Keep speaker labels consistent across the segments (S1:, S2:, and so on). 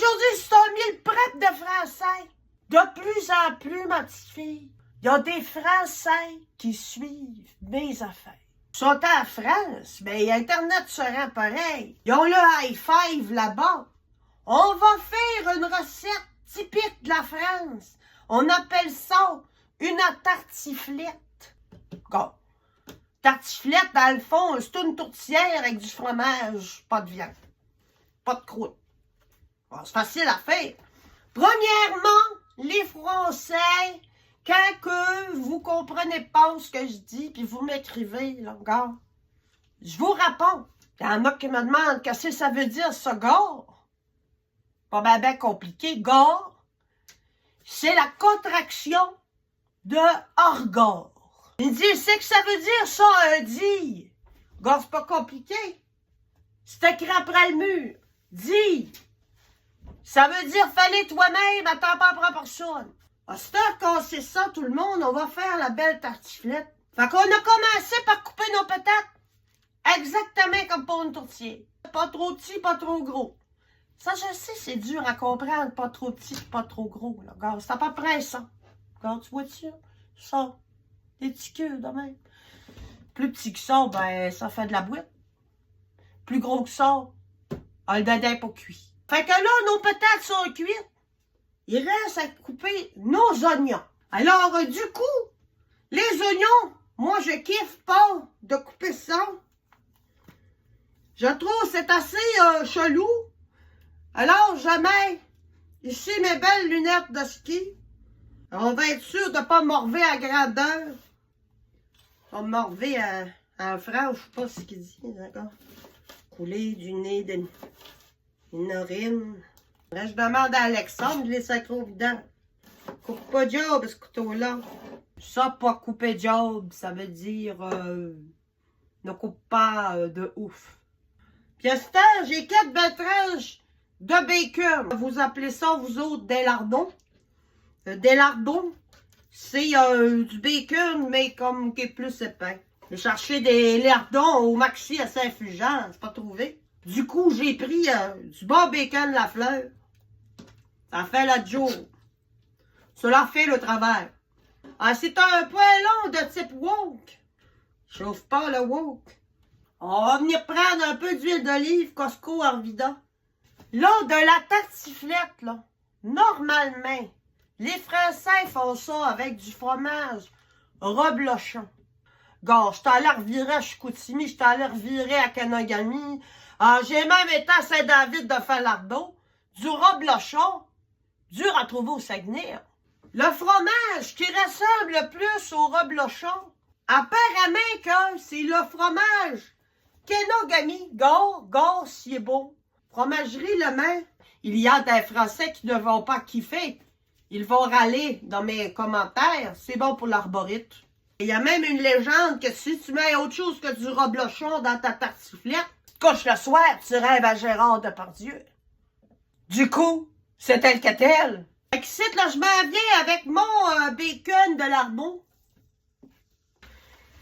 S1: Aujourd'hui, c'est un mille prep de français. De plus en plus, ma petite fille, il y a des Français qui suivent mes affaires. Ils sont en France, mais Internet se rend pareil. Ils ont le high five là-bas. On va faire une recette typique de la France. On appelle ça une tartiflette. Bon. Tartiflette, dans le fond, c'est une tourtière avec du fromage, pas de viande, pas de croûte. Bon, c'est facile à faire. Premièrement, les Français, quand que vous comprenez pas ce que je dis, puis vous m'écrivez, là, gars, je vous réponds. Il y en a qui me demandent qu'est-ce que ça veut dire, ça, gars. Pas bien compliqué. Gars, c'est la contraction de orgore. Il dit, c'est que ça veut dire ça, un dit. Gars, c'est pas compliqué. C'est écrit après le mur. Dis. Ça veut dire, fallait toi-même, attends pas après personne. À cette heure qu'on sait ça, tout le monde, on va faire la belle tartiflette. Fait qu'on a commencé par couper nos patates. Exactement comme pour une tourtière. Pas trop petit, pas trop gros. Ça, je sais, c'est dur à comprendre. Pas trop petit, pas trop gros. Là. Regarde, c'est à peu près ça. Regarde, tu vois-tu? Ça. Des petits queues, de même. Plus petit que ça, ben, ça fait de la boîte. Plus gros que ça, le dedin pas cuit. Fait que là, nos patates sont cuites. Il reste à couper nos oignons. Alors, du coup, les oignons, moi, je kiffe pas de couper ça. Je trouve que c'est assez chelou. Alors, je mets ici mes belles lunettes de ski. On va être sûr de ne pas morver à grandeur. On va morver en France, je sais pas ce qu'il dit, d'accord? Couler du nez d'une urine. Là, je demande à Alexandre de les sacrer au vidange. Coupe pas job, ce couteau-là. Ça, pas couper job, ça veut dire ne coupe pas de ouf. Puis à ce temps, j'ai 4 belles tranches de bacon. Vous appelez ça, vous autres, des lardons. Des lardons, c'est du bacon, mais comme qui est plus épais. J'ai cherché des lardons au Maxi à Saint-Fulgence, c'est pas trouvé. Du coup, j'ai pris du bon bacon la fleur. Ça fait la jour. Cela fait le travail. Ah, c'est un poêlon de type wok. Chauffe pas le wok. On va venir prendre un peu d'huile d'olive Costco Arvida. Là, de la tartiflette, là, normalement, les Français font ça avec du fromage reblochon. Gars, je suis allé revirer à Chicoutimi, je suis allé revirer à Kanagami. J'ai même été à Saint-David de Falardeau. Du reblochon, dur à trouver au Saguenay. Le fromage qui ressemble le plus au reblochon, apparemment que c'est le fromage Kenogami. Gars, si est beau. Fromagerie Le Mans, il y a des Français qui ne vont pas kiffer. Ils vont râler dans mes commentaires. C'est bon pour l'arborite. Il y a même une légende que si tu mets autre chose que du reblochon dans ta tartiflette, couche le soir, tu rêves à Gérard Depardieu. Du coup, c'est tel que tel. Fait que ici, là, je m'en viens avec mon bacon de lardon.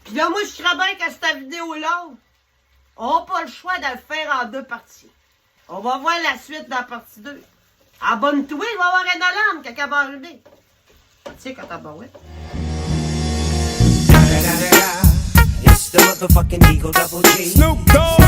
S1: Puis là, moi, je serais bien qu'à cette vidéo-là, on n'a pas le choix de le faire en 2 parties. On va voir la suite dans la partie 2. Abonne-toi, il va y avoir une alarme quand elle va arriver. Tu sais, quand elle va, ouais.
S2: It's the motherfucking Eagle Double G. Snoop Dogg.